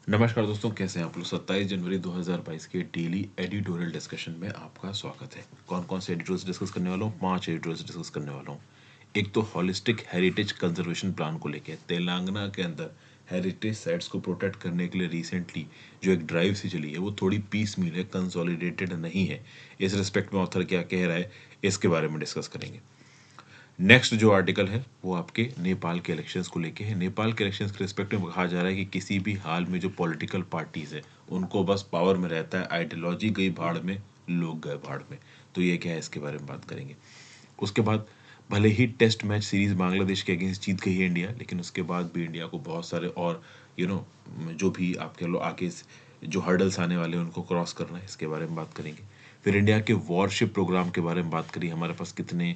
नमस्कार दोस्तों, कैसे हैं आप लोग। 27 जनवरी 2022 के डेली एडिटोरियल डिस्कशन में आपका स्वागत है। कौन कौन से एडिटोरियल्स डिस्कस करने वाला हूँ? 5 एडिटोरियल्स डिस्कस करने वाला हूँ। एक तो हॉलिस्टिक हेरिटेज कंजर्वेशन प्लान को लेकर तेलंगाना के अंदर हेरिटेज साइट्स को प्रोटेक्ट करने के लिए रिसेंटली जो एक ड्राइव सी चली है वो थोड़ी पीस मील है, कंसोलिडेटेड नहीं है। इस रिस्पेक्ट में ऑथर क्या कह रहा है इसके बारे में डिस्कस करेंगे। नेक्स्ट जो आर्टिकल है वो आपके नेपाल के इलेक्शंस को लेके है। नेपाल के इलेक्शंस के रिस्पेक्ट में कहा जा रहा है कि किसी भी हाल में जो पॉलिटिकल पार्टीज है उनको बस पावर में रहता है, आइडियोलॉजी गई भाड़ में, लोग गए भाड़ में। तो ये क्या है इसके बारे में बात करेंगे। उसके बाद भले ही टेस्ट मैच सीरीज बांग्लादेश के अगेंस्ट जीत गई है इंडिया, लेकिन उसके बाद भी इंडिया को बहुत सारे और जो भी आपके लो आगे जो हर्डल्स आने वाले हैं उनको क्रॉस करना है, इसके बारे में बात करेंगे। फिर इंडिया के वॉरशिप प्रोग्राम के बारे में बात करिए, हमारे पास कितने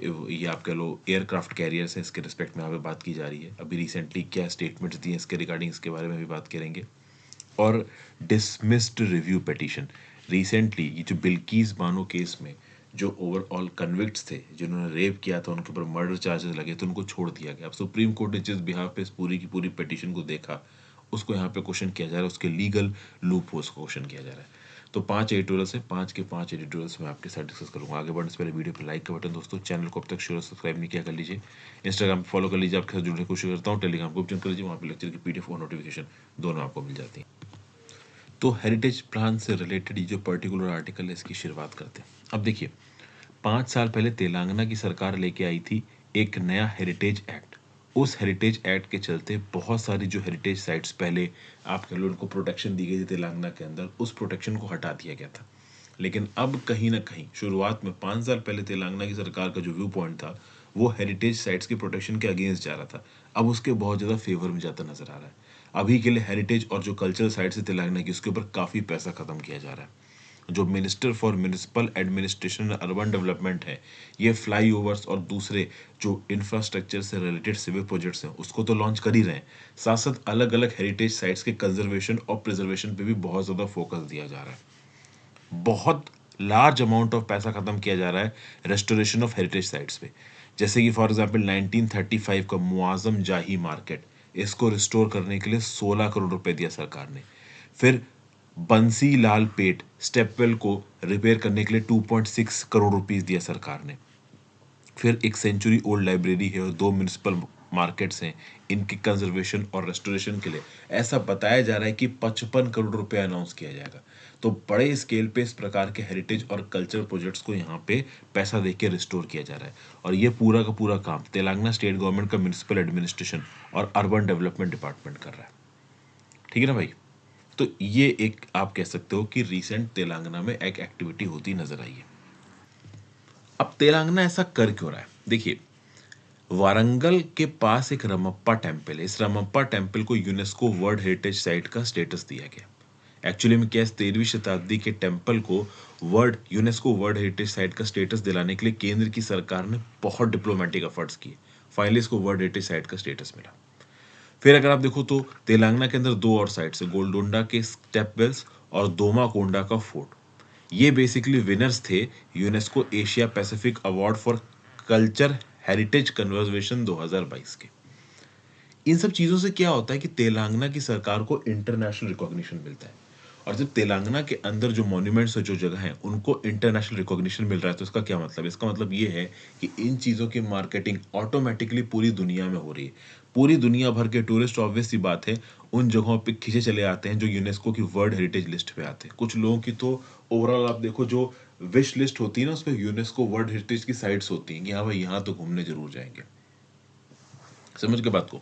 ये आप कह लो एयरक्राफ्ट कैरियर्स हैं, इसके रिस्पेक्ट में यहाँ पे बात की जा रही है। अभी रिसेंटली क्या स्टेटमेंट्स दिए इसके रिगार्डिंग, इसके बारे में भी बात करेंगे। और डिसमिस्ड रिव्यू पिटीशन, रिसेंटली ये जो बिल्किस बानो केस में जो ओवरऑल कन्विक्ट्स थे जिन्होंने रेप किया था, उनके ऊपर मर्डर चार्जेस लगे तो उनको छोड़ दिया गया। अब सुप्रीम कोर्ट ने जिस बिहाफ पे इस पूरी की पूरी पिटीशन को देखा उसको यहाँ पे क्वेश्चन किया जा रहा है, उसके लीगल लूप होल्स को क्वेश्चन किया जा रहा है। तो 5 एडिटोरियल्स है, 5 के 5 एडिटोरियल्स मैं आपके साथ डिस्कस करूंगा। आगे बढ़ने से पहले वीडियो पर लाइक का बटन, दोस्तों चैनल को अब तक शेयर सब्सक्राइब नहीं किया कर लीजिए। इंस्टाग्राम पर फॉलो कर लीजिए, आपके साथ जुड़ने की कोशिश करता हूँ। टेलीग्राम को ज्वाइन कर लीजिए, वहाँ पे लेक्चर की पीडीएफ और नोटिफिकेशन दोनों आपको मिल जाती है। तो हेरिटेज प्लान से रिलेटेड ये जो पर्टिकुलर आर्टिकल है इसकी शुरुआत करते हैं। अब देखिए, 5 साल पहले तेलंगाना की सरकार लेके आई थी एक नया हेरिटेज एक्ट। उस हेरिटेज एक्ट के चलते बहुत सारी जो हेरिटेज साइट्स पहले आप कह लो उनको प्रोटेक्शन दी गई थी तेलंगाना के अंदर, उस प्रोटेक्शन को हटा दिया गया था। लेकिन अब कहीं ना कहीं शुरुआत में 5 साल पहले तेलंगाना की सरकार का जो व्यू पॉइंट था वो हेरिटेज साइट्स की प्रोटेक्शन के अगेंस्ट जा रहा था, अब उसके बहुत ज़्यादा फेवर में जाता नजर आ रहा है। अभी के लिए हेरिटेज और जो कल्चरल साइट्स है तेलंगाना की, उसके ऊपर काफ़ी पैसा खत्म किया जा रहा है। जो minister for municipal administration and urban development है, ये फ्लाईओवर्स और दूसरे जो इंफ्रास्ट्रक्चर से रिलेटेड सिविल प्रोजेक्ट्स हैं उसको तो लॉन्च कर ही रहे हैं, साथ साथ अलग अलग हेरिटेज साइट्स के कंजर्वेशन और प्रिजर्वेशन पे भी बहुत ज़्यादा फोकस दिया जा रहा है। बहुत लार्ज अमाउंट ऑफ पैसा खत्म किया जा रहा है रेस्टोरेशन ऑफ हेरिटेज साइट्स पे। जैसे कि फॉर एग्जांपल 1935 का मुआजम जाही मार्केट, इसको रिस्टोर करने के लिए 16 करोड़ रुपए दिया सरकार ने। फिर बंसी लाल पेट स्टेपवेल को रिपेयर करने के लिए 2.6 करोड़ रुपीस दिया सरकार ने। फिर एक सेंचुरी ओल्ड लाइब्रेरी है और 2 म्यूनिसिपल मार्केट्स हैं, इनके कंजर्वेशन और रेस्टोरेशन के लिए ऐसा बताया जा रहा है कि 55 करोड़ रुपए अनाउंस किया जाएगा। तो बड़े स्केल पे इस प्रकार के हेरिटेज और कल्चर प्रोजेक्ट्स को यहाँ पे पैसा देके रिस्टोर किया जा रहा है। और ये पूरा का पूरा काम तेलंगाना स्टेट गवर्नमेंट का म्यूनिसिपल एडमिनिस्ट्रेशन और अर्बन डेवलपमेंट डिपार्टमेंट कर रहा है। ठीक है ना भाई। तो ये एक आप कह सकते हो कि रिसेंट तेलंगाना में एक एक्टिविटी होती नजर आई है। अब तेलंगाना ऐसा कर क्यों रहा है? देखिए, वारंगल के पास एक रमप्पा टेम्पल है। इस रमप्पा टेम्पल को यूनेस्को वर्ल्ड हेरिटेज साइट का स्टेटस दिया गया। एक्चुअली में क्या, 13वीं शताब्दी के टेम्पल को यूनेस्को वर्ल्ड हेरिटेज साइट का स्टेटस दिलाने के लिए केंद्र की सरकार ने बहुत डिप्लोमेटिक एफर्ट्स किए, फाइनली इसको वर्ल्ड हेरिटेज साइट का स्टेटस मिला। फिर अगर आप देखो तो तेलंगाना के अंदर 2 और साइट्स है, गोलडोंडा के स्टेप वेल्स और दोमा कोंडा का फोर्ट। ये बेसिकली विनर्स थे UNESCO Asia Pacific award for culture heritage conservation 2022 के। इन सब चीज़ों से क्या होता है कि तेलंगाना की सरकार को इंटरनेशनल रिकॉग्निशन मिलता है। और जब तेलंगाना के अंदर जो मॉन्यूमेंट्स है, जो जगह है, उनको इंटरनेशनल रिकॉग्निशन मिल रहा है, तो इसका क्या मतलब है? इसका मतलब ये है कि इन चीज़ों की मार्केटिंग ऑटोमेटिकली पूरी दुनिया में हो रही है। पूरी दुनिया भर के टूरिस्ट ऑब्वियस सी बात है उन जगहों पे खींचे चले आते हैं जो यूनेस्को की वर्ल्ड हेरिटेज लिस्ट पे आते हैं। कुछ लोगों की तो ओवरऑल आप देखो जो विश लिस्ट होती है ना, उस पर यूनेस्को वर्ल्ड हेरिटेज की साइट्स होती हैं कि हाँ भाई यहाँ तो घूमने जरूर जाएंगे। समझ के बात को।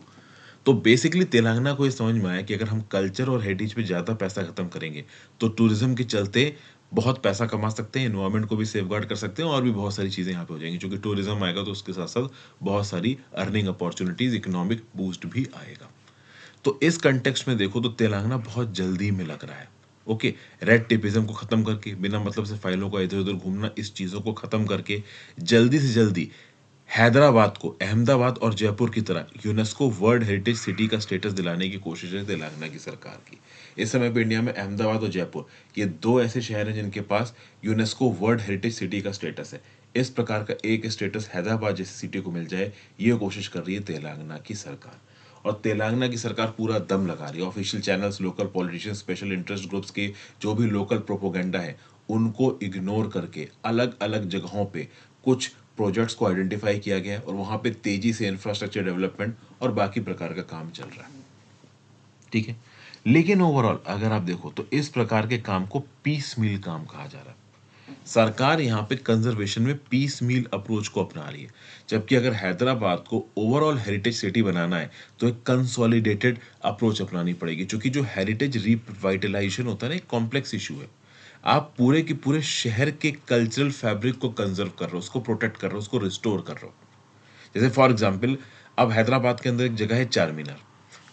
तो बेसिकली तेलंगाना को ये समझ में आया कि अगर हम कल्चर और हेरिटेज पे ज़्यादा पैसा खत्म करेंगे तो टूरिज्म के चलते बहुत पैसा कमा सकते हैं, एनवायरनमेंट को भी सेफगार्ड कर सकते हैं और भी बहुत सारी चीज़ें यहाँ पे हो जाएंगी। क्योंकि टूरिज्म आएगा तो उसके साथ साथ बहुत सारी अर्निंग अपॉर्चुनिटीज, इकोनॉमिक बूस्ट भी आएगा। तो इस कंटेक्स्ट में देखो तो तेलंगाना बहुत जल्दी में लग रहा है। ओके, रेड टेपिज्म को खत्म करके, बिना मतलब से फाइलों का इधर उधर घूमना, इस चीज़ों को खत्म करके जल्दी से जल्दी हैदराबाद को अहमदाबाद और जयपुर की तरह यूनेस्को वर्ल्ड हेरिटेज सिटी का स्टेटस दिलाने की कोशिश है तेलंगाना की सरकार की। इस समय पे इंडिया में अहमदाबाद और जयपुर ये 2 ऐसे शहर हैं जिनके पास यूनेस्को वर्ल्ड हेरिटेज सिटी का स्टेटस है। इस प्रकार का एक स्टेटस हैदराबाद जैसी सिटी को मिल जाए, ये कोशिश कर रही है तेलंगाना की सरकार। और तेलंगाना की सरकार पूरा दम लगा रही है। Official channels, local politicians, special interest groups के जो भी लोकल प्रोपोगेंडा है उनको इग्नोर करके अलग अलग जगहों पे कुछ प्रोजेक्ट्स को आइडेंटिफाई किया गया है और वहाँ पे तेजी से इंफ्रास्ट्रक्चर डेवलपमेंट और बाकी प्रकार का काम चल रहा है। ठीक है, लेकिन ओवरऑल अगर आप देखो तो इस प्रकार के काम को पीस मील काम कहा जा रहा है। सरकार यहाँ पे कंजर्वेशन में पीस मील अप्रोच को अपना रही है, जबकि अगर हैदराबाद को ओवरऑल हेरिटेज सिटी बनाना है तो एक कंसोलिडेटेड अप्रोच अपनानी पड़ेगी, क्योंकि जो हेरिटेज रिवाइटलाइजेशन होता है ना, एक कॉम्प्लेक्स इशू है। आप पूरे के पूरे शहर के कल्चरल फैब्रिक को कंजर्व कर रहे हो, उसको प्रोटेक्ट कर रहे हो, उसको रिस्टोर कर रहे हो। जैसे फॉर एग्जाम्पल, अब हैदराबाद के अंदर एक जगह है चार मीनार।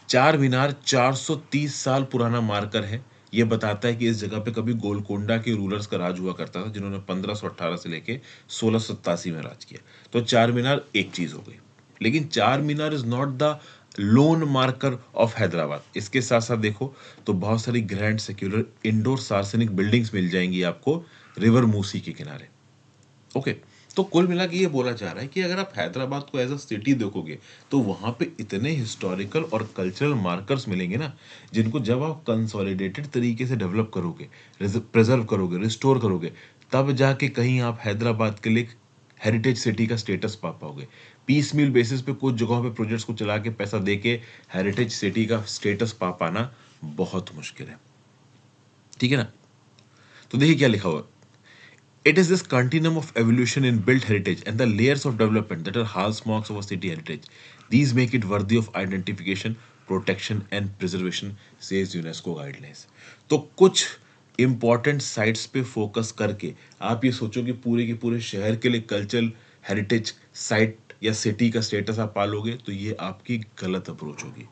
चार मीनार 430 साल पुराना मार्कर है। ये बताता है कि इस जगह पे कभी गोलकोंडा के रूलर्स का राज हुआ करता था, जिन्होंने 1518 से लेके 1687 में राज किया। तो चार मीनार एक चीज हो गई, लेकिन Charminar is not the landmark of Hyderabad. इसके साथ साथ देखो तो बहुत सारी ग्रैंड सेक्युलर इंडोर सार्वजनिक बिल्डिंग्स मिल जाएंगी आपको रिवर मूसी के किनारे। ओके, तो कुल मिला के ये बोला जा रहा है कि अगर आप हैदराबाद को एज अ सिटी देखोगे तो वहां पे इतने हिस्टोरिकल और कल्चरल मार्कर्स मिलेंगे ना, जिनको जब आप कंसोलिडेटेड तरीके से डेवलप करोगे, प्रिजर्व करोगे, रिस्टोर करोगे, तब जाके कहीं आप हैदराबाद के लिए हेरिटेज सिटी का स्टेटस पा पाओगे। पीस मील बेसिस पे कुछ जगहों पे प्रोजेक्ट्स को चला के पैसा दे के हेरिटेज सिटी का स्टेटस पा पाना बहुत मुश्किल है। ठीक है ना? तो देखिए क्या लिखा हुआ है। It is this continuum of evolution in built heritage and the layers of development that are hallmarks of a city heritage. These make it worthy of identification, protection and preservation, says UNESCO guidelines. तो कुछ important sites पे focus करके आप ये सोचो कि पूरे के पूरे शहर के लिए कल्चरल हेरिटेज साइट या सिटी का स्टेटस आप पालोगे, तो ये आपकी गलत अप्रोच होगी।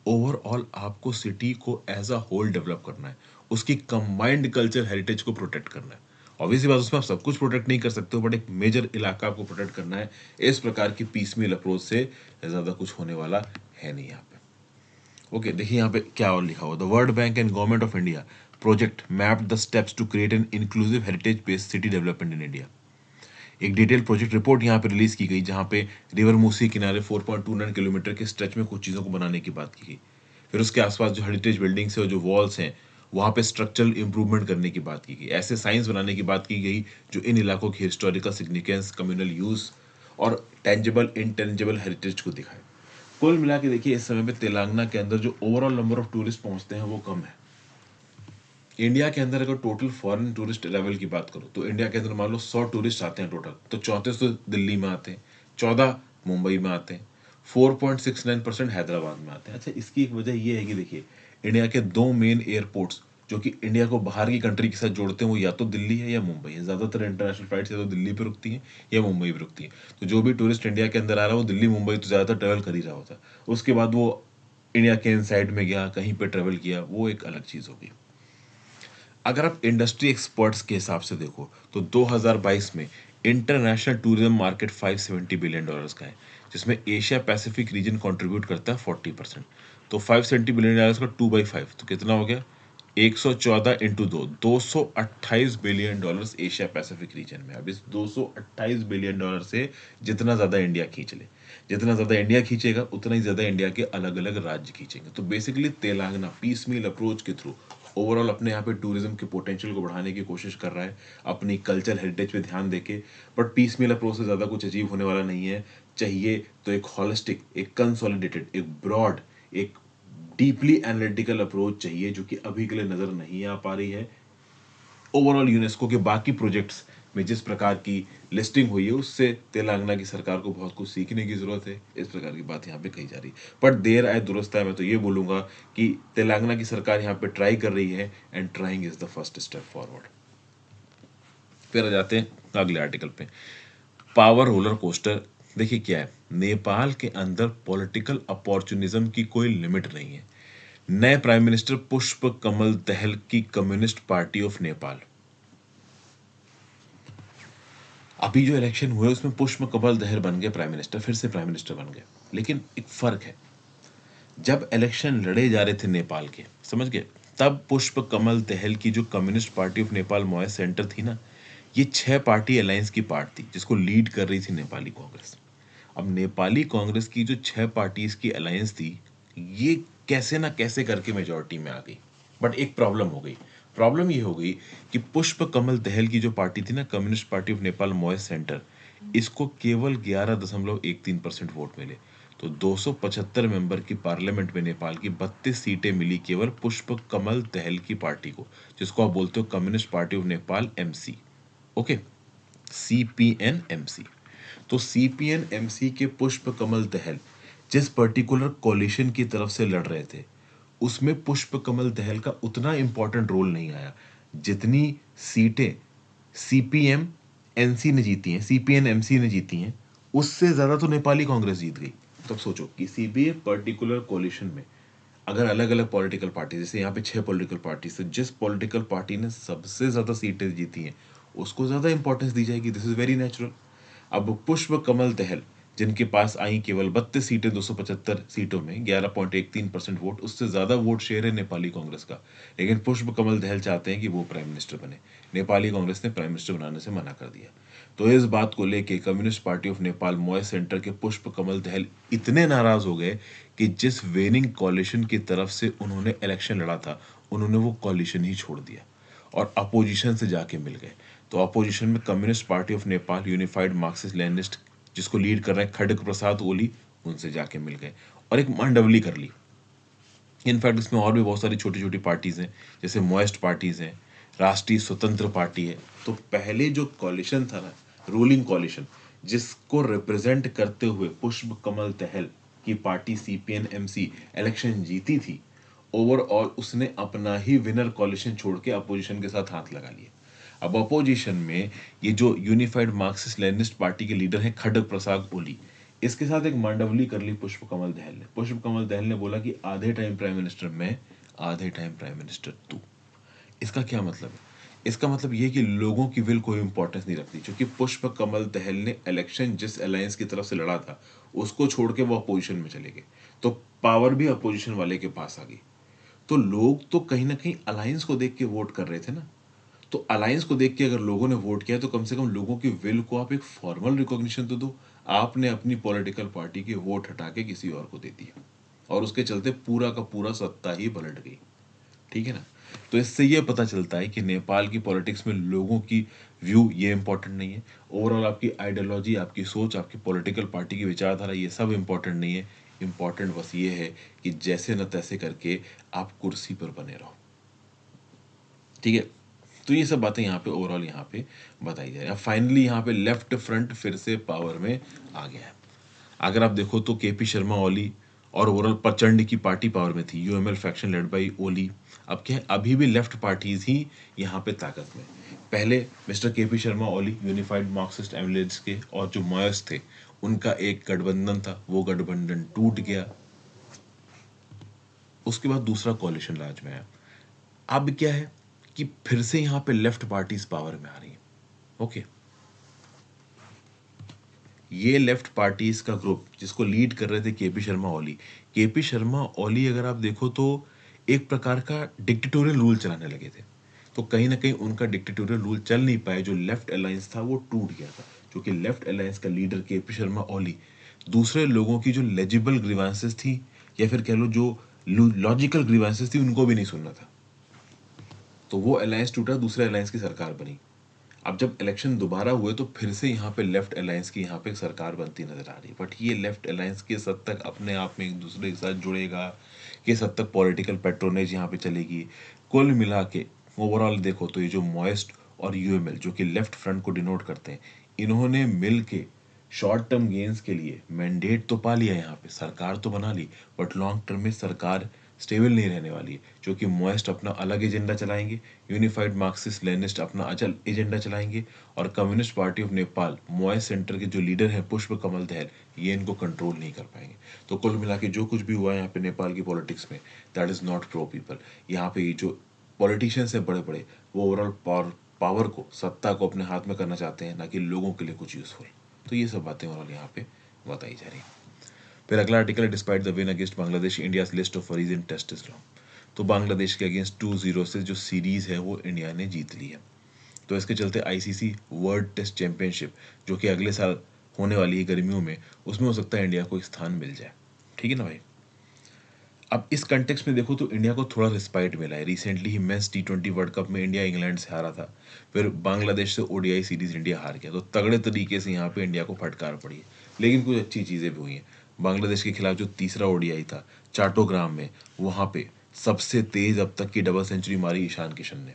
ओवरऑल आपको सिटी को एज अ होल डेवलप करना है, उसकी कंबाइंड कल्चर हेरिटेज को प्रोटेक्ट करना है। ऑब्वियसली बात, उसमें आप सब कुछ प्रोटेक्ट नहीं कर सकते हो, बट एक मेजर इलाका आपको प्रोटेक्ट करना है। इस प्रकार की पीसमील अप्रोच से ज़्यादा कुछ होने वाला है नहीं यहाँ पे। ओके, देखिए यहाँ पे क्या और लिखा हुआ। The World Bank and Government of India project map the steps to create an inclusive heritage based city development in India. एक डिटेल प्रोजेक्ट रिपोर्ट यहाँ पे रिलीज की गई, जहाँ पे रिवर मूसी किनारे 4.29 किलोमीटर के स्ट्रेच में कुछ चीज़ों को बनाने की बात की गई। फिर उसके आसपास जो हेरिटेज बिल्डिंग्स है और जो वॉल्स हैं, वहाँ पे स्ट्रक्चरल इंप्रूवमेंट करने की बात की गई। ऐसे साइंस बनाने की बात की गई जो इन इलाकों की हिस्टोरिकल सिग्निफिकेंस, कम्युनल यूज और टेंजिबल इनटेंजिबल हेरिटेज को दिखाए। कुल मिला के देखिए, इस समय पे तेलंगाना के अंदर जो ओवरऑल नंबर ऑफ टूरिस्ट पहुंचते हैं वो कम है। इंडिया के अंदर अगर टोटल फॉरेन टूरिस्ट अराइवल की बात करो तो इंडिया के अंदर मान लो 100 टूरिस्ट आते हैं टोटल, तो 34 तो दिल्ली में आते हैं, 14 मुंबई में आते हैं, 4.69% हैदराबाद में आते हैं। अच्छा, इसकी एक वजह ये है कि देखिए, इंडिया के दो मेन एयरपोर्ट्स जो कि इंडिया को बाहर की कंट्री के साथ जोड़ते हैं, वो या तो दिल्ली है या मुंबई है। ज़्यादातर इंटरनेशनल फ्लाइट्स या तो दिल्ली पे रुकती हैं या मुंबई पे रुकती हैं। तो जो भी टूरिस्ट इंडिया के अंदर आ रहा है वो दिल्ली मुंबई तो ज़्यादातर ट्रैवल कर ही रहा होता है। उसके बाद वो इंडिया के इन साइड में गया, कहीं पर ट्रैवल किया, वो एक अलग चीज़ होगी। अगर आप इंडस्ट्री एक्सपर्ट्स के हिसाब से देखो तो 2022 में इंटरनेशनल टूरिज्म मार्केट $570 बिलियन का है, जिसमें एशिया पैसिफिक रीजन कंट्रीब्यूट करता है 40%। तो $570 बिलियन का 2/5 तो कितना हो गया? 114 into 228 billion dollar Asia Pacific region में। अब इस $228 बिलियन से जितना ज़्यादा इंडिया खींच ले, जितना ज़्यादा इंडिया खींचेगा उतना ही ज़्यादा इंडिया के अलग अलग राज्य खींचेंगे। तो बेसिकली तेलंगाना पीसमील अप्रोच के थ्रू ओवरऑल अपने यहाँ पे टूरिज्म के पोटेंशियल को बढ़ाने की कोशिश कर रहा है, अपनी कल्चर हेरिटेज पे ध्यान देके। बट पीसमील अप्रोच से ज़्यादा कुछ अचीव होने वाला नहीं है। चाहिए तो एक हॉलिस्टिक, एक कंसोलिडेटेड, एक ब्रॉड, एक डीपली एनालिटिकल अप्रोच चाहिए, जो कि अभी के लिए नज़र नहीं आ पा रही है। ओवरऑल यूनेस्को के बाकी प्रोजेक्ट्स में जिस प्रकार की लिस्टिंग हुई है, उससे तेलंगाना की सरकार को बहुत कुछ सीखने की जरूरत है। इस प्रकार की बात यहाँ पे कही जा रही है। पर देर आए दुरुस्त है, मैं तो ये बोलूँगा कि तेलंगाना की सरकार यहाँ पे ट्राई कर रही है and trying is the first step forward. फिर आ जाते हैं अगले आर्टिकल पे, पावर रोलर कोस्टर। देखिए क्या है, नेपाल के अंदर पॉलिटिकल अपॉर्चुनिज्म की कोई लिमिट नहीं है। नए प्राइम मिनिस्टर पुष्प कमल दहल की कम्युनिस्ट पार्टी ऑफ नेपाल। अभी जो इलेक्शन हुए उसमें पुष्प कमल दहल बन गए प्राइम मिनिस्टर, फिर से प्राइम मिनिस्टर बन गए। लेकिन एक फर्क है, जब इलेक्शन लड़े जा रहे थे नेपाल के, समझ गए, तब पुष्प कमल दहल की जो कम्युनिस्ट पार्टी ऑफ नेपाल मॉय सेंटर थी ना, ये 6 पार्टी अलायंस की पार्ट थी, जिसको लीड कर रही थी नेपाली कांग्रेस। अब नेपाली कांग्रेस की जो 6 पार्टीज की अलायंस थी, ये कैसे ना कैसे करके मेजॉरिटी में आ गई। बट एक प्रॉब्लम हो गई। प्रॉब्लम ये हो गई कि पुष्प कमल दहल की जो पार्टी थी ना, communist party of Nepal Maoist centre, इसको केवल 11.13% वोट मिले। तो 275 मेंबर की पार्लियामेंट में नेपाल की 32 सीटें मिली केवल पुष्प कमल दहल की पार्टी को, जिसको आप बोलते हो communist party of Nepal, MC. Okay, CPN-MC। तो CPN-MC के पुष्प कमल दहल जिस पर्टिकुलर कोलिशन की तरफ से लड़ रहे थे, उसमें पुष्प कमल दहल का उतना इंपॉर्टेंट रोल नहीं आया जितनी सीटें CPM-NC ने जीती हैं, CPN-MC ने जीती हैं, उससे ज्यादा तो नेपाली कांग्रेस जीत गई। तब सोचो किसी भी पर्टिकुलर कोलिशन में अगर अलग अलग पॉलिटिकल पार्टी, जैसे यहाँ पे 6 पॉलिटिकल पार्टी से, जिस पॉलिटिकल पार्टी ने सबसे ज्यादा सीटें जीती हैं उसको ज्यादा इंपॉर्टेंस दी जाएगी। This is very natural. अब पुष्प कमल दहल जिनके पास आई केवल 32 सीटें 275 सीटों में 11.13% वोट, उससे ज्यादा वोट शेयर है नेपाली कांग्रेस का, लेकिन पुष्प कमल दहल चाहते हैं कि वो प्राइम मिनिस्टर बने। नेपाली कांग्रेस ने प्राइम मिनिस्टर बनाने से मना कर दिया। तो इस बात को लेके कम्युनिस्ट पार्टी ऑफ नेपाल मॉय सेंटर के पुष्प कमल दहल इतने नाराज हो गए कि जिस विनिंग कॉलिशन की तरफ से उन्होंने इलेक्शन लड़ा था, उन्होंने वो कॉलिशन ही छोड़ दिया और अपोजिशन से जाके मिल गए। तो अपोजिशन में communist party of Nepal, unified Marxist Leninist, जिसको लीड कर रहे हैं खड़ग प्रसाद ओली, उनसे जाके मिल गए और एक मांडवली कर ली। इनफैक्ट इसमें और भी बहुत सारी छोटी छोटी पार्टीज हैं, जैसे मॉइस्ट पार्टीज हैं, राष्ट्रीय स्वतंत्र पार्टी है। तो पहले जो कॉलिशन था ना, रूलिंग कॉलिशन, जिसको रिप्रेजेंट करते हुए पुष्प कमल दहल की पार्टी CPN-MC इलेक्शन जीती थी, ओवरऑल उसने अपना ही विनर कॉलिशन छोड़ के अपोजिशन के साथ हाथ लगा लिया। अब अपोजिशन में ये जो यूनिफाइड मार्क्सिस्ट लेनिस्ट पार्टी के लीडर हैं खड़ग प्रसाद ओली, इसके साथ एक मांडवली कर ली पुष्प कमल दहल ने। पुष्प कमल दहल ने बोला कि आधे टाइम प्राइम मिनिस्टर मैं, आधे टाइम प्राइम मिनिस्टर तू। इसका क्या मतलब है? इसका मतलब ये कि लोगों की विल कोई इंपॉर्टेंस नहीं रखती, क्योंकि पुष्प कमल दहल ने इलेक्शन जिस अलायंस की तरफ से लड़ा था उसको छोड़ के वो अपोजिशन में चले गए, तो पावर भी अपोजिशन वाले के पास आ गई। तो लोग तो कहीं ना कहीं अलायंस को देख के वोट कर रहे थे ना। तो अलायंस को देख के अगर लोगों ने वोट किया तो कम से कम लोगों की विल को आप एक फॉर्मल रिकॉग्निशन तो दो। आपने अपनी पॉलिटिकल पार्टी के वोट हटा के किसी और को दे दिया और उसके चलते पूरा का पूरा सत्ता ही पलट गई। ठीक है ना? तो इससे ये पता चलता है कि नेपाल की पॉलिटिक्स में लोगों की व्यू ये इंपॉर्टेंट नहीं है। ओवरऑल आपकी आइडियोलॉजी, आपकी सोच, आपकी पॉलिटिकल पार्टी की विचारधारा, ये सब इंपॉर्टेंट नहीं है। इंपॉर्टेंट बस ये है कि जैसे न तैसे करके आप कुर्सी पर बने रहो। ठीक है? तो ये सब बातें यहाँ पे ओवरऑल यहाँ पे बताई जा रही है। फाइनली यहाँ पे लेफ्ट फ्रंट फिर से पावर में आ गया है। अगर आप देखो तो KP शर्मा ओली और ओवरऑल प्रचंड की पार्टी पावर में थी, UML फैक्शन लेड बाई ओली। अब क्या है, अभी भी लेफ्ट पार्टीज ही यहाँ पे ताकत में। पहले mister KP Sharma Oli unified Marxist एमिलियंस के और जो मॉयस थे उनका एक गठबंधन था, वो गठबंधन टूट गया। उसके बाद दूसरा कॉलिशन राज में आया। अब क्या है कि फिर से यहाँ पे लेफ्ट पार्टीज पावर में आ रही है। ओके, ये लेफ्ट पार्टीज का ग्रुप जिसको लीड कर रहे थे KP शर्मा ओली। KP शर्मा ओली अगर आप देखो तो एक प्रकार का डिक्टेटोरियल रूल चलाने लगे थे। तो कहीं ना कहीं उनका डिक्टेटोरियल रूल चल नहीं पाया, जो लेफ्ट अलायंस था वो टूट गया था, क्योंकि लेफ्ट अलायंस का लीडर KP शर्मा ओली दूसरे लोगों की जो लेजिबल ग्रीवांसेस थी, या फिर कह लो जो लॉजिकल ग्रीवांसेस थी, उनको भी नहीं सुनना था। तो वो अलायंस टूटा, दूसरे अलायंस की सरकार बनी। अब जब इलेक्शन दोबारा हुए तो फिर से यहाँ पे लेफ्ट अलायंस की यहाँ पे सरकार बनती नजर आ रही है। बट ये लेफ्ट अलायंस किस हद तक अपने आप में एक दूसरे के साथ जुड़ेगा, किस हद तक पॉलिटिकल पेट्रोनेज यहाँ पे चलेगी, कुल मिला के ओवरऑल देखो तो ये जो मॉइस्ट और UML जो कि लेफ्ट फ्रंट को डिनोट करते हैं, इन्होंने मिल के शॉर्ट टर्म गेन्स के लिए मैंडेट तो पा लिया, यहाँ पे सरकार तो बना ली, बट लॉन्ग टर्म में सरकार स्टेबल नहीं रहने वाली है, क्योंकि मॉइस्ट अपना अलग एजेंडा चलाएंगे, यूनिफाइड मार्क्सिस्ट लेनिस्ट अपना अचल एजेंडा चलाएंगे, और communist party of Nepal moist centre के जो लीडर हैं पुष्प कमल दहल, ये इनको कंट्रोल नहीं कर पाएंगे। तो कुल मिला के जो कुछ भी हुआ है यहाँ पे नेपाल की पॉलिटिक्स में, that is not pro people. यहाँ पे ये जो पॉलिटिशियंस हैं बड़े बड़े, वो ओवरऑल पावर को, सत्ता को अपने हाथ में करना चाहते हैं, ना कि लोगों के लिए कुछ यूजफुल। तो ये सब बातें ओवरऑल यहाँ पे बताई जा रही हैं। फिर अगला आर्टिकल है, despite the win against Bangladesh, India list of worries in test is long. तो बांग्लादेश के अगेंस्ट 2-0 से जो सीरीज है वो इंडिया ने जीत ली है। तो इसके चलते ICC वर्ल्ड टेस्ट चैंपियनशिप जो कि अगले साल होने वाली है गर्मियों में, उसमें हो सकता है इंडिया को स्थान मिल जाए। ठीक है ना भाई? अब इस कंटेक्स्ट में देखो तो इंडिया को थोड़ा रिस्पाइट मिला है। रिसेंटली ही मेंस T20 वर्ल्ड कप में इंडिया इंग्लैंड से हारा था, फिर बांग्लादेश से ओडीआई सीरीज इंडिया हार गया, तो तगड़े तरीके से यहाँ पे इंडिया को फटकार पड़ी है। लेकिन कुछ अच्छी चीज़ें भी हुई हैं। बांग्लादेश के खिलाफ जो तीसरा ओडीआई था चाटोग्राम में, वहाँ पे सबसे तेज अब तक की डबल सेंचुरी मारी ईशान किशन ने।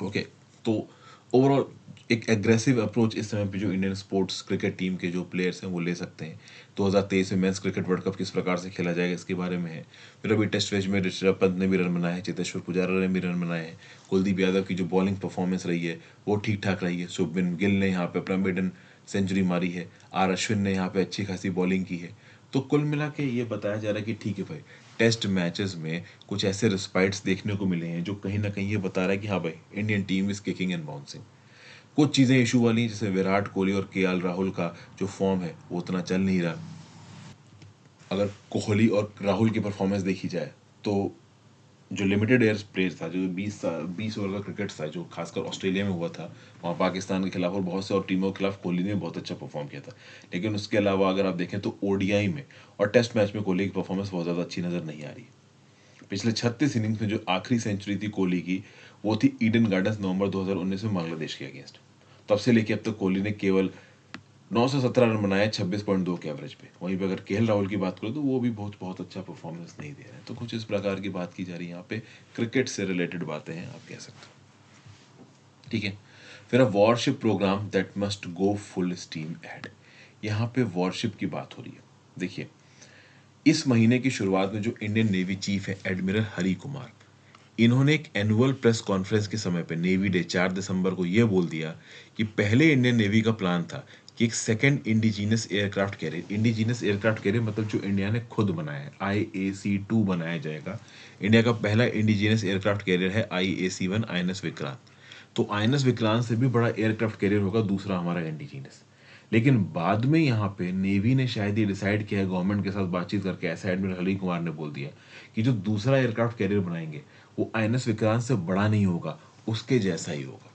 ओके, तो ओवरऑल एक एग्रेसिव अप्रोच इस समय पे जो इंडियन स्पोर्ट्स क्रिकेट टीम के जो प्लेयर्स हैं वो ले सकते हैं। 2023 में मेंस क्रिकेट वर्ल्ड कप किस प्रकार से खेला जाएगा इसके बारे में है। फिर अभी टेस्ट मैच में ऋषभ पंत ने भी रन बनाए हैं, चेतेश्वर पुजारा ने भी रन बनाए हैं, कुलदीप यादव की जो बॉलिंग परफॉर्मेंस रही है वो ठीक ठाक रही है, शुभमन गिल ने यहाँ पे अपना मेडन सेंचुरी मारी है, आर अश्विन ने यहाँ पे अच्छी खासी बॉलिंग की है। तो कुल मिला के ये बताया जा रहा है कि ठीक है भाई, टेस्ट मैचेस में कुछ ऐसे रिस्पाइट्स देखने को मिले हैं जो कहीं ना कहीं ये बता रहा है कि हाँ भाई, Indian team is kicking and bouncing. कुछ चीज़ें इशू वाली हैं, जैसे विराट कोहली और केएल राहुल का जो फॉर्म है वो उतना चल नहीं रहा। अगर कोहली और राहुल की परफॉर्मेंस देखी जाए तो जो लिमिटेड एयर प्लेयर था, जो 20 ओवर का क्रिकेट था जो खासकर ऑस्ट्रेलिया में हुआ था, वहाँ पाकिस्तान के खिलाफ और बहुत से और टीमों के खिलाफ कोहली ने बहुत अच्छा परफॉर्म किया था। लेकिन उसके अलावा अगर आप देखें तो ओडीआई में और टेस्ट मैच में कोहली की परफॉर्मेंस बहुत ज़्यादा अच्छी नज़र नहीं आ रही। पिछले 36 इनिंग्स में जो आखिरी सेंचुरी थी कोहली की, वो थी ईडन गार्डन्स नवंबर 2019 में बांग्लादेश के अगेंस्ट। तब से लेकर अब तक कोहली ने केवल 917 रन बनाए 26.2 के एवरेज पे। वहीं पे अगर केएल राहुल की बात करो तो वो भी बहुत बहुत अच्छा परफॉर्मेंस नहीं दे रहे हैं। तो कुछ इस प्रकार की बात की जा रही है यहाँ पे, क्रिकेट से रिलेटेड बातें हैं आप कह सकते हो। ठीक है, फिर अब warship programme that must go full steam ahead, यहाँ पे वॉरशिप की बात हो रही है। देखिए, इस महीने की शुरुआत में जो इंडियन नेवी चीफ है एडमिरल हरी कुमार, इन्होंने एक एनुअल प्रेस कॉन्फ्रेंस के समय पे नेवी डे 4 दिसंबर को यह बोल दिया कि पहले इंडियन नेवी का प्लान था कि एक second indigenous aircraft carrier, indigenous aircraft carrier मतलब जो इंडिया ने खुद बनाया है, IAC-2 बनाया जाएगा। इंडिया का पहला इंडिजीनियस एयरक्राफ्ट कैरियर है IAC-1 INS विक्रांत। तो INS विक्रांत से भी बड़ा एयरक्राफ्ट कैरियर होगा दूसरा हमारा इंडिजीनियस। लेकिन बाद में यहाँ पे नेवी ने शायद ये डिसाइड किया है गवर्नमेंट के साथ बातचीत करके, ऐसा एडमिरल हरी कुमार ने बोल दिया कि जो दूसरा एयरक्राफ्ट कैरियर बनाएंगे वो INS विक्रांत से बड़ा नहीं होगा, उसके जैसा ही होगा।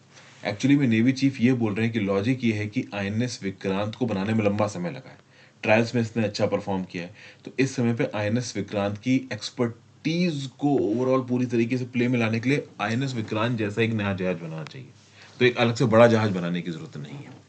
एक्चुअली में नेवी चीफ ये बोल रहे हैं कि लॉजिक ये है कि INS विक्रांत को बनाने में लंबा समय लगा है, ट्रायल्स में इसने अच्छा परफॉर्म किया है, तो इस समय पे INS विक्रांत की एक्सपर्टीज को ओवरऑल पूरी तरीके से प्ले में लाने के लिए INS विक्रांत जैसा एक नया जहाज बनाना चाहिए। तो एक अलग से बड़ा जहाज बनाने की जरूरत नहीं है।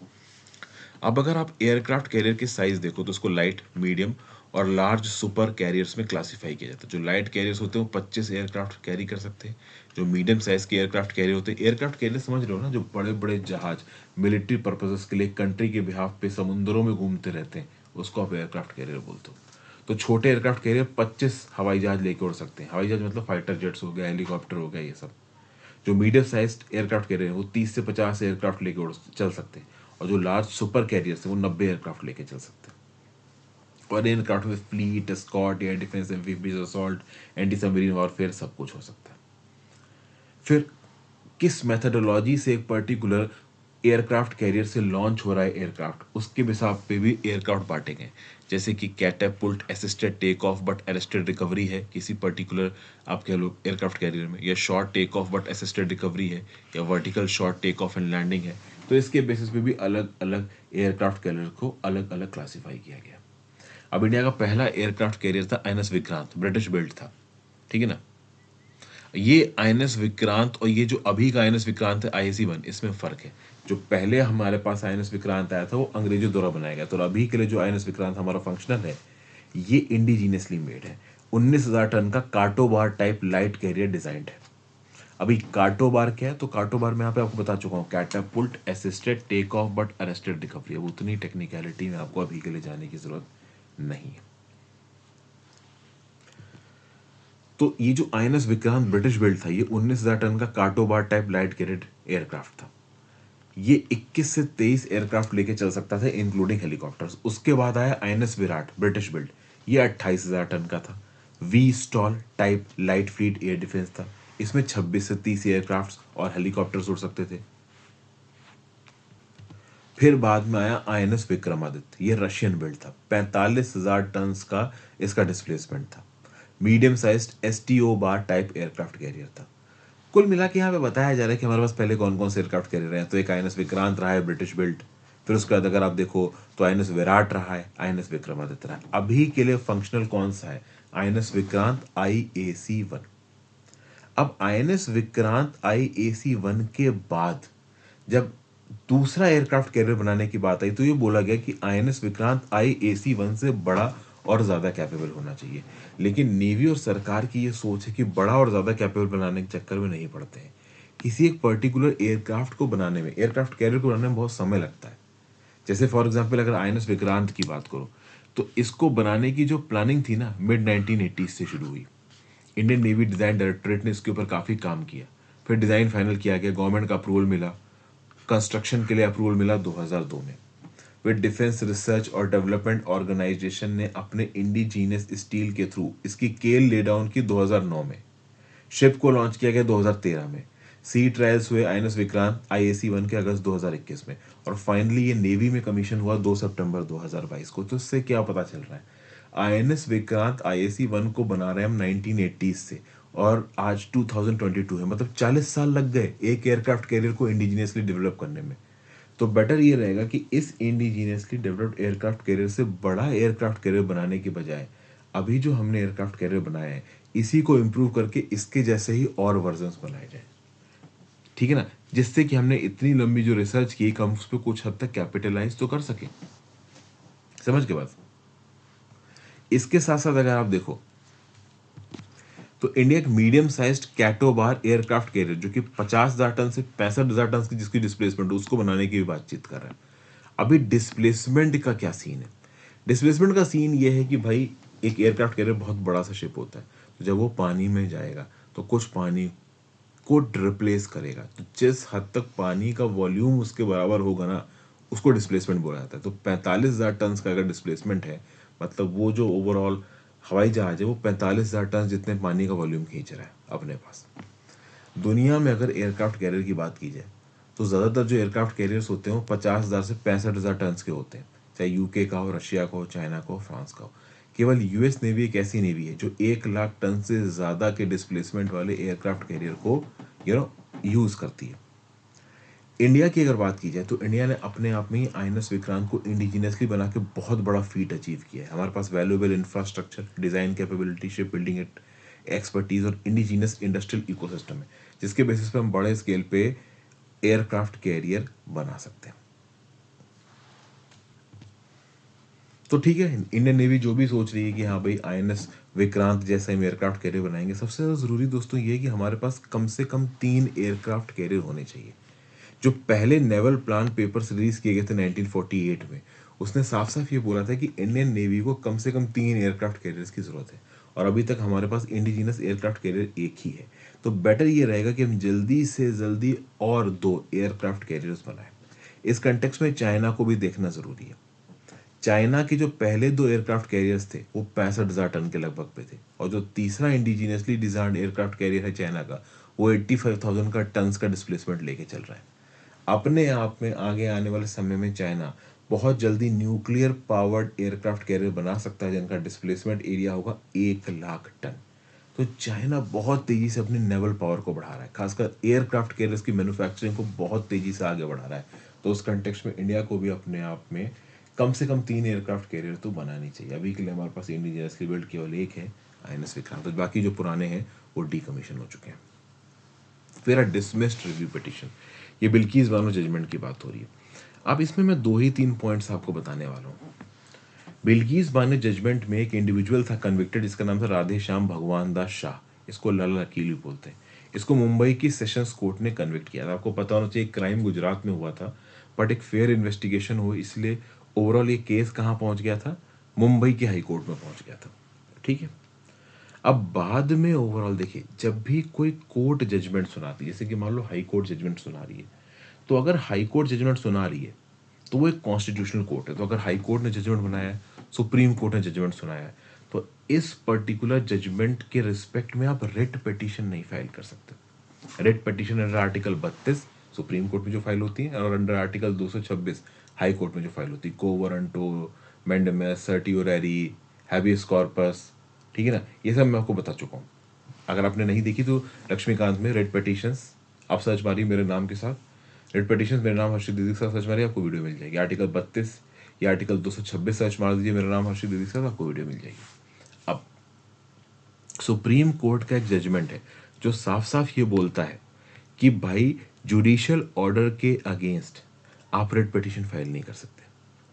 अब अगर आप एयरक्राफ्ट कैरियर के साइज देखो तो उसको लाइट, मीडियम और लार्ज सुपर कैरियर्स में क्लासिफाई किया जाता है। जो लाइट कैरियर्स होते हैं वो 25 एयरक्राफ्ट कैरी कर सकते हैं। जो मीडियम साइज के एयरक्राफ्ट कैरियर होते हैं, एयरक्राफ्ट कैरियर समझ रहे हो ना, जो बड़े बड़े जहाज मिलिट्री पर्पजेस के लिए कंट्री के बिहाफ पे समुद्रों में घूमते रहते हैं, उसको आप एयरक्राफ्ट कैरियर बोलते हो। तो छोटे एयरक्राफ्ट कैरियर 25 हवाई जहाज लेके उड़ सकते हैं। हवाई जहाज मतलब फाइटर जेट्स हो गया, हेलीकॉप्टर हो गया, ये सब। जो मीडियम साइज एयरक्राफ्ट कैरियर है वो 30 से 50 एयरक्राफ्ट लेके चल सकते हैं। और जो लार्ज सुपर कैरियर्स है वो 90 एयरक्राफ्ट लेके चल सकते हैं। और एयरक्राफ्ट में fleet, escort, air defence, amphibious assault, anti submarine warfare सब कुछ हो सकता है। फिर किस मेथडोलॉजी से एक पर्टिकुलर एयरक्राफ्ट कैरियर से लॉन्च हो रहा है एयरक्राफ्ट, उसके हिसाब पे भी एयरक्राफ्ट बांटे गए। जैसे कि catapult assisted take off but arrested recovery है किसी पर्टिकुलर आप कह लो एयरक्राफ्ट कैरियर में, या short take off but assisted recovery है, या vertical short take off and landing है। तो इसके बेसिस पे भी अलग अलग एयरक्राफ्ट कैरियर को अलग अलग क्लासीफाई किया गया। अब इंडिया का पहला एयरक्राफ्ट कैरियर था INS विक्रांत, ब्रिटिश बिल्ड था। ठीक है ना। ये INS विक्रांत और ये जो अभी का INS विक्रांत है IAC-1, इसमें फ़र्क है। जो पहले हमारे पास INS विक्रांत आया था वो अंग्रेजों द्वारा बनाया गया, तो अभी के लिए जो INS विक्रांत हमारा फंक्शनल है ये इंडिजीनियसली मेड है। 19,000 टन का कार्टोबार टाइप लाइट कैरियर डिजाइंड है। अभी कार्टोबार क्या है, तो कार्टोबार मैं यहाँ पे आपको बता चुका हूँ, catapult assisted take off but arrested recovery. अब उतनी टेक्निकलिटी में आपको अभी के लिए जाने की जरूरत नहीं है। तो ये जो INS विक्रांत ब्रिटिश बिल्ड था, ये 19,000 टन का कार्टोबार टाइप लाइट कैरियर एयरक्राफ्ट था। ये 21 से 23 एयरक्राफ्ट लेके चल सकता था इंक्लूडिंग हेलीकॉप्टर्स। उसके बाद आया INS विराट ब्रिटिश बिल्ड, ये 28,000 टन का था। V STOL type light fleet air defence था, इसमें 26 से 30 एयरक्राफ्ट और हेलीकॉप्टर्स उड़ सकते थे। फिर बाद में आया INS विक्रमादित्य, ये रशियन बिल्ड था, 45,000 टन का इसका डिस्प्लेसमेंट था। मीडियम साइज्ड STO बार टाइप एयरक्राफ्ट कैरियर था। कुल मिला के यहाँ पे बताया जा रहा है कि हमारे पास पहले कौन कौन से एयरक्राफ्ट कैरियर हैं। तो एक INS विक्रांत रहा है ब्रिटिश बिल्ड, फिर उसके बाद अगर आप देखो तो INS विराट रहा है, INS विक्रमादित्य रहा है। अभी के लिए फंक्शनल कौन सा है, INS विक्रांत IAC-1। अब INS विक्रांत IAC-1 के बाद जब दूसरा एयरक्राफ्ट कैरियर बनाने की बात आई तो ये बोला गया कि INS विक्रांत IAC-1 से बड़ा और ज़्यादा कैपेबल होना चाहिए। लेकिन नेवी और सरकार की ये सोच है कि बड़ा और ज़्यादा कैपेबल बनाने के चक्कर में नहीं पड़ते हैं। किसी एक पर्टिकुलर एयरक्राफ्ट को बनाने में, एयरक्राफ्ट कैरियर को बनाने में बहुत समय लगता है। जैसे फॉर एग्जांपल अगर INS विक्रांत की बात करो तो इसको बनाने की जो प्लानिंग थी ना, मिड 1980 से शुरू हुई। इंडियन नेवी डिज़ाइन डायरेक्टरेट ने इसके ऊपर काफ़ी काम किया। फिर डिज़ाइन फाइनल किया गया, गवर्नमेंट का अप्रूवल मिला, कंस्ट्रक्शन के लिए अप्रूवल मिला 2002 में। फिर डिफेंस रिसर्च और डेवलपमेंट ऑर्गेनाइजेशन ने अपने इंडिजीनियस स्टील के थ्रू इसकी केल ले डाउन की 2009 में। शिप को लॉन्च किया गया 2013 में। सी ट्रायल्स हुए INS विक्रांत IAC-1 के अगस्त 2021 में, और फाइनली ये नेवी में कमीशन हुआ 2 सितंबर 2022 को। तो इससे क्या पता चल रहा है, INS विक्रांत IAC-1 को बना रहे हैं हम 1980 से, और आज 2022 है, मतलब 40 साल लग गए एक एयरक्राफ्ट कैरियर को इंडिजीनियसली डेवलप करने में। तो बेटर ये रहेगा कि इस इंडिजीनियसली डेवलप्ड एयरक्राफ्ट कैरियर से बड़ा एयरक्राफ्ट कैरियर बनाने की बजाय अभी जो हमने एयरक्राफ्ट कैरियर बनाया है इसी को इम्प्रूव करके इसके जैसे ही और वर्जन्स बनाए जाए। ठीक है ना, जिससे कि हमने इतनी लंबी जो रिसर्च की हम उस पर कुछ हद तक कैपिटलाइज तो कर सके। समझ के बाद इसके साथ साथ अगर आप देखो तो इंडिया एक मीडियम साइज्ड कैटोबार एयरक्राफ्ट कैरियर जो कि 50,000 टन से 65,000 टन की जिसकी डिस्प्लेसमेंट है उसको बनाने की भी बातचीत कर रहा है। अभी डिस्प्लेसमेंट का क्या सीन है? डिस्प्लेसमेंट का सीन ये है कि भाई एक एयरक्राफ्ट कैरियर बहुत बड़ा सा शिप होता है, तो जब वो पानी में जाएगा तो कुछ पानी को रिप्लेस करेगा, तो जिस हद तक पानी का वॉल्यूम उसके बराबर होगा ना उसको डिस्प्लेसमेंट बोला जाता है। तो 45,000 टन का अगर डिस्प्लेसमेंट है मतलब वो जो ओवरऑल हवाई जहाज है वो 45,000 टन जितने पानी का वॉल्यूम खींच रहा है अपने पास। दुनिया में अगर एयरक्राफ्ट कैरियर की बात की जाए तो ज़्यादातर जो एयरक्राफ्ट कैरियर्स होते हैं वो 50,000 से 65,000 टन के होते हैं, चाहे यूके का हो, रशिया का हो, चाइना का हो, फ्रांस का हो। केवल यूएस नेवी एक ऐसी नेवी है जो 1 लाख टन से ज़्यादा के डिस्प्लेसमेंट वाले एयरक्राफ्ट कैरियर को यूज़ करती है। इंडिया की अगर बात की जाए तो इंडिया ने अपने आप में ही INS विक्रांत को इंडिजीनियसली बना के बहुत बड़ा फीट अचीव किया है। हमारे पास valuable infrastructure, design capability, ship building expertise और इंडिजीनियस इंडस्ट्रियल इकोसिस्टम है जिसके बेसिस पे हम बड़े स्केल पे एयरक्राफ्ट कैरियर बना सकते हैं। तो ठीक है, इंडियन नेवी जो भी सोच रही है कि हाँ भाई INS विक्रांत जैसा ही एयरक्राफ्ट कैरियर बनाएंगे, सबसे ज़्यादा ज़रूरी दोस्तों ये है कि हमारे पास कम से कम 3 एयरक्राफ्ट कैरियर होने चाहिए। जो पहले नेवल प्लान पेपर्स रिलीज किए गए थे 1948 में, उसने साफ साफ ये बोला था कि इंडियन नेवी को कम से कम 3 एयरक्राफ्ट कैरियर्स की जरूरत है, और अभी तक हमारे पास इंडिजिनस एयरक्राफ्ट कैरियर एक ही है। तो बेटर ये रहेगा कि हम जल्दी से जल्दी और 2 एयरक्राफ्ट कैरियर्स बनाएं। इस कंटेक्स्ट में चाइना को भी देखना जरूरी है। चाइना के जो पहले 2 एयरक्राफ्ट कैरियर्स थे वो 65,000 टन के लगभग पे थे, और जो तीसरा इंडिजीनियसली डिजाइंड एयरक्राफ्ट कैरियर है चाइना का वो 85,000 का टन्स का डिस्प्लेसमेंट लेके चल रहा है। अपने आप में आगे आने वाले समय में चाइना बहुत जल्दी न्यूक्लियर पावर्ड एयरक्राफ्ट कैरियर बना सकता है जिनका डिस्प्लेसमेंट एरिया होगा 1 लाख टन। तो चाइना बहुत तेजी से अपनी नेवल पावर को बढ़ा रहा है, खासकर एयरक्राफ्ट कैरियर्स की मैन्युफैक्चरिंग को बहुत तेजी से आगे बढ़ा रहा है। तो उस कंटेक्स्ट में इंडिया को भी अपने आप में कम से कम 3 एयरक्राफ्ट कैरियर तो बनानी चाहिए। अभी के लिए हमारे पास इंडिजिनियसली बिल्ड केवल एक है, INS विक्रांत, तो बाकी जो पुराने हैं वो डीकमीशन हो चुके हैं। फिर डिसमिस्ड रिव्यू पिटिशन, ये बिल्किस बानो जजमेंट की बात हो रही है। अब इसमें मैं 2 ही 3 पॉइंट्स आपको बताने वाला हूँ। बिल्किस बानो जजमेंट में एक इंडिविजुअल था कन्विक्टेड जिसका नाम था राधे श्याम भगवान दास शाह, इसको लाला लकीली बोलते हैं। इसको मुंबई की सेशंस कोर्ट ने कन्विक्ट किया था। आपको पता होना चाहिए क्राइम गुजरात में हुआ था, बट एक फेयर इन्वेस्टिगेशन हुई, इसलिए ओवरऑल ये केस कहाँ पहुंच गया था, मुंबई के हाई कोर्ट में पहुंच गया था। ठीक है, अब बाद में ओवरऑल देखिए जब भी कोई कोर्ट जजमेंट सुनाती है, जैसे कि मान लो हाई कोर्ट जजमेंट सुना रही है, तो अगर हाई कोर्ट जजमेंट सुना रही है तो वो एक कॉन्स्टिट्यूशनल कोर्ट है। तो अगर हाई कोर्ट ने जजमेंट बनाया है, सुप्रीम कोर्ट ने जजमेंट सुनाया है, तो इस पर्टिकुलर जजमेंट के रिस्पेक्ट में आप रिट पिटीशन नहीं फाइल कर सकते। Writ petition under article 32 supreme court में जो फाइल होती है, और अंडर आर्टिकल 226 हाई कोर्ट में जो फाइल होती है, quo warranto, mandamus, certiorari, habeas corpus, ठीक है ना, ये सब मैं आपको बता चुका हूँ। अगर आपने नहीं देखी तो लक्ष्मीकांत में रेड पिटिशंस आप सर्च मारिए मेरे नाम के साथ, रेड पिटिशंस मेरा नाम हर्षित दीदी के साथ सर्च मारिए, आपको वीडियो मिल जाएगी। आर्टिकल 32 या आर्टिकल 226 सर्च मार दीजिए मेरा नाम हर्षित दीदी के साथ, आपको वीडियो मिल जाएगी। अब सुप्रीम कोर्ट का एक जजमेंट है जो साफ साफ ये बोलता है कि भाई जुडिशियल ऑर्डर के अगेंस्ट आप रेट पिटीशन फाइल नहीं कर सकते।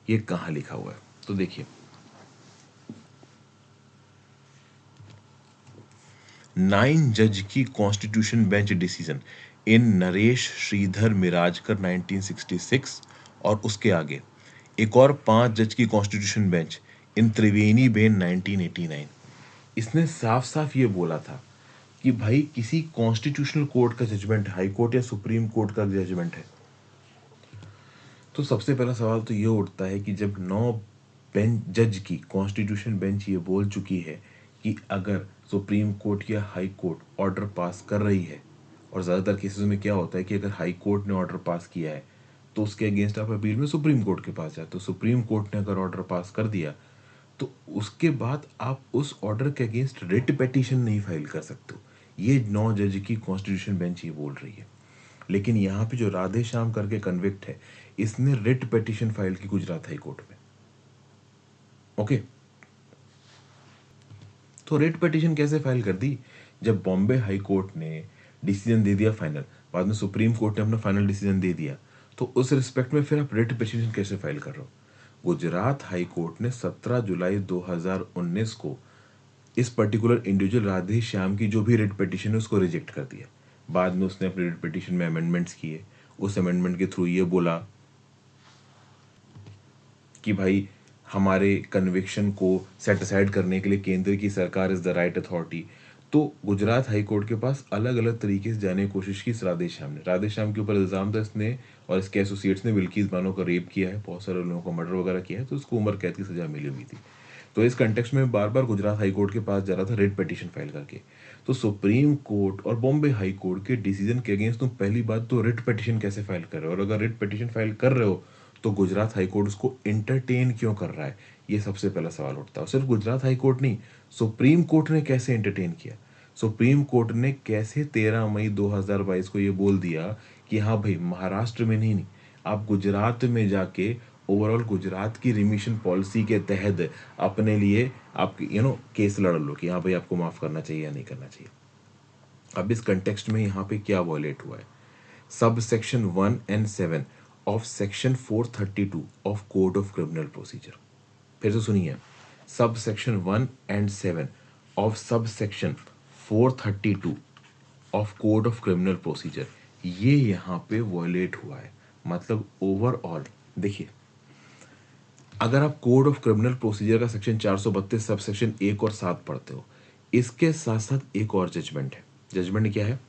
ये कहाँ लिखा हुआ है? तो देखिए, 9 जज की constitution bench decision in Naresh Shridhar Mirajkar 1966, और उसके आगे एक और 5 जज की constitution bench in Triveni Ben 1989। इसने साफ साफ ये बोला था कि भाई किसी कॉन्स्टिट्यूशनल कोर्ट का जजमेंट, हाई कोर्ट या सुप्रीम कोर्ट का जजमेंट है, तो सबसे पहला सवाल तो ये उठता है कि जब 9 बेंच जज की कॉन्स्टिट्यूशन बेंच ये बोल चुकी है कि अगर सुप्रीम कोर्ट या हाई कोर्ट ऑर्डर पास कर रही है, और ज़्यादातर केसेस में क्या होता है कि अगर हाई कोर्ट ने ऑर्डर पास किया है तो उसके अगेंस्ट आप अपील में सुप्रीम कोर्ट के पास जाए, तो सुप्रीम कोर्ट ने अगर ऑर्डर पास कर दिया तो उसके बाद आप उस ऑर्डर के अगेंस्ट रिट पिटीशन नहीं फाइल कर सकते हो। ये 9 जज की कॉन्स्टिट्यूशन बेंच ये बोल रही है। लेकिन यहाँ पे जो राधे श्याम करके कन्विक्ट है, इसने रिट पिटीशन फाइल की गुजरात हाई कोर्ट में। ओके, तो रिट पिटीशन कैसे फाइल कर दी? जब बॉम्बे हाई कोर्ट ने डिसीजन दे दिया फाइनल, बाद में सुप्रीम कोर्ट ने अपना फाइनल डिसीजन दे दिया, तो उस रिस्पेक्ट में फिर आप रिट पिटीशन कैसे फाइल कर रहे हो? गुजरात हाई कोर्ट ने 17 जुलाई 2019 को इस पर्टिकुलर इंडिविजुअल राधे श्याम की जो भी रिट पिटीशन है उसको रिजेक्ट कर दिया। बाद में उसने अपने रिट पिटीशन में अमेंडमेंट्स किए, उस अमेंडमेंट के थ्रू ये बोला कि भाई हमारे कन्विक्शन को सेट असाइड करने के लिए केंद्र की सरकार इज द राइट अथॉरिटी। तो गुजरात हाई कोर्ट के पास अलग अलग तरीके से जाने की कोशिश की इस राधे श्याम ने। राधे श्याम के ऊपर इल्ज़ाम था इसने और इसके एसोसिएट्स ने बिल्किस बानो का रेप किया है, बहुत सारे लोगों का मर्डर वगैरह किया है, तो उसको उम्र कैद की सजा मिली हुई थी। तो इस कंटेक्स्ट में बार बार गुजरात हाई कोर्ट के पास जा रहा था रिट पिटीशन फाइल करके। तो सुप्रीम कोर्ट और बॉम्बे हाई कोर्ट के डिसीजन के अगेंस्ट तुम पहली बात तो रिट पिटीशन कैसे फाइल कर रहे हो, और अगर रिट पिटीशन फाइल कर रहे हो तो गुजरात हाई कोर्ट उसको इंटरटेन क्यों कर रहा है? ये सबसे पहला सवाल उठता है। और सिर्फ गुजरात हाई कोर्ट नहीं, सुप्रीम कोर्ट ने कैसे इंटरटेन किया? सुप्रीम कोर्ट ने कैसे 13 मई 2022 को ये बोल दिया कि हाँ भाई महाराष्ट्र में नहीं, आप गुजरात में जाके ओवरऑल गुजरात की रिमिशन पॉलिसी के तहत अपने लिए आप केस लड़ लो कि हाँ भाई आपको माफ करना चाहिए या नहीं करना चाहिए। अब इस कंटेक्स्ट में यहाँ पे क्या वॉयलेट हुआ है? Sub section 1 and 7 of section 432 of code of criminal procedure. फिर से सुनिए, sub section 1 and 7 of sub section 432 of code of criminal procedure, ये यहाँ पे वॉयलेट हुआ है। मतलब ओवरऑल देखिए, अगर आप कोड ऑफ क्रिमिनल प्रोसीजर का सेक्शन 432 सब सेक्शन 1 और 7 पढ़ते हो, इसके साथ साथ एक और जजमेंट है। जजमेंट क्या है?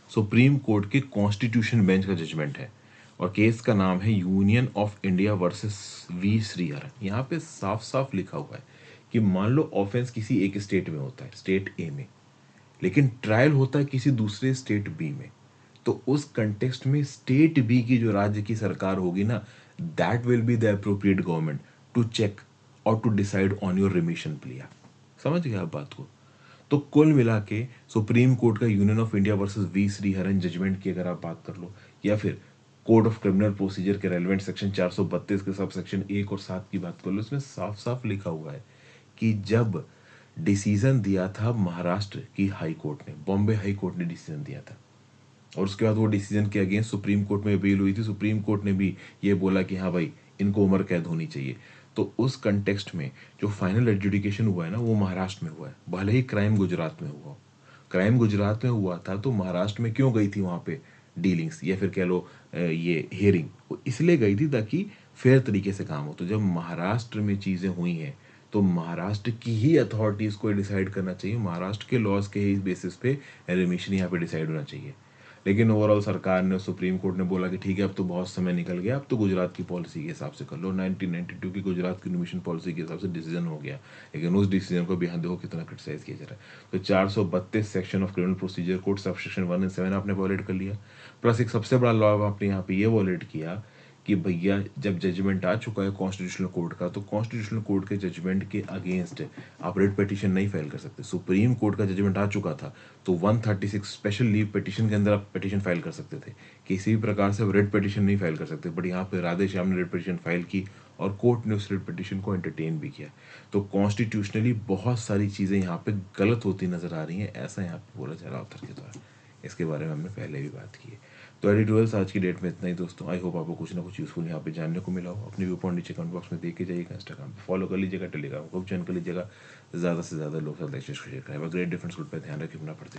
सुप्रीम कोर्ट के कॉन्स्टिट्यूशन बेंच का जजमेंट है, और केस का नाम है Union of India versus V Sriharan. यहाँ पे साफ साफ लिखा हुआ है कि मान लो ऑफेंस किसी एक स्टेट में होता है, स्टेट ए में, लेकिन ट्रायल होता है किसी दूसरे स्टेट बी में, तो उस कंटेक्स्ट में स्टेट बी की जो राज्य की सरकार होगी ना, that will be the appropriate government to check और to decide on your remission plea. समझ गया आप बात को? तो कुल मिला के सुप्रीम कोर्ट का union of India versus V Sriharan judgment की अगर आप बात कर लो, या फिर कोड ऑफ क्रिमिनल प्रोसीजर के रेलिवेंट सेक्शन 432 के सब सेक्शन 1 और 7 की बात कर लो, इसमें साफ साफ लिखा हुआ है कि जब डिसीजन दिया था महाराष्ट्र की हाई कोर्ट ने, बॉम्बे हाई कोर्ट ने डिसीजन दिया था, और उसके बाद वो डिसीजन के अगेंस्ट सुप्रीम कोर्ट में अपील हुई थी, सुप्रीम कोर्ट ने भी ये बोला कि हाँ भाई इनको उम्र कैद होनी चाहिए। तो उस कंटेक्स्ट में जो फाइनल एडजुडिकेशन हुआ है ना, वो महाराष्ट्र में हुआ है, भले ही क्राइम गुजरात में हुआ हो। क्राइम गुजरात में हुआ था तो महाराष्ट्र में क्यों गई थी वहाँ पे डीलिंग्स, या फिर कह लो ये हियरिंग, वो इसलिए गई थी ताकि फेयर तरीके से काम हो। तो जब महाराष्ट्र में चीज़ें हुई हैं तो महाराष्ट्र की ही अथॉरिटीज़ को डिसाइड करना चाहिए, महाराष्ट्र के लॉज के ही बेसिस पे रिमिशन यहाँ पे डिसाइड होना चाहिए। लेकिन ओवरऑल सरकार ने, सुप्रीम कोर्ट ने बोला कि ठीक है अब तो बहुत समय निकल गया, अब तो गुजरात की पॉलिसी के हिसाब से कर लो। 1992 की गुजरात की रिमिशन पॉलिसी के हिसाब से डिसीजन हो गया, लेकिन उस डिसीजन को भी यहाँ देखो कितना क्रिटिसाइज किया जा रहा है। तो 432 section of criminal procedure code sub section 1 and 7 आपने वॉलेट कर लिया, प्लस एक सबसे बड़ा लॉ आपने यहाँ पे ये वॉलेट किया कि भैया जब जजमेंट आ चुका है कॉन्स्टिट्यूशनल कोर्ट का, तो कॉन्स्टिट्यूशनल कोर्ट के जजमेंट के अगेंस्ट आप रिट पिटीशन नहीं फाइल कर सकते। सुप्रीम कोर्ट का जजमेंट आ चुका था तो 136 स्पेशल लीव पिटीशन के अंदर आप पिटीशन फाइल कर सकते थे, किसी भी प्रकार से रिट पिटीशन नहीं फाइल कर सकते। बट यहाँ पे राधे श्याम ने रिट पिटीशन फाइल की और कोर्ट ने उस रिट पिटिशन को एंटरटेन भी किया। तो कॉन्स्टिट्यूशनली बहुत सारी चीज़ें यहाँ पे गलत होती नज़र आ रही हैं, ऐसा यहाँ पे बोला जा रहा है ऑथर के द्वारा। इसके बारे में हमने पहले भी बात की है। तो एडिटोरियल्स आज की डेट में इतना ही दोस्तों। आई होप आपको कुछ ना कुछ यूज़फुल यहाँ पे जानने को मिला हो। अपनी व्यू पॉइंट नीचे कमेंट बॉक्स में देख के जाइएगा, इंस्टाग्राम पे फॉलो कर लीजिएगा, टेलीग्राम को ज्वाइन कर लीजिएगा, ज़्यादा से ज़्यादा लोग साथ लेक्चर्स को शेयर करें। ग्रेट डिफरेंस गुड पे ध्यान रखिए, अपना पढ़ते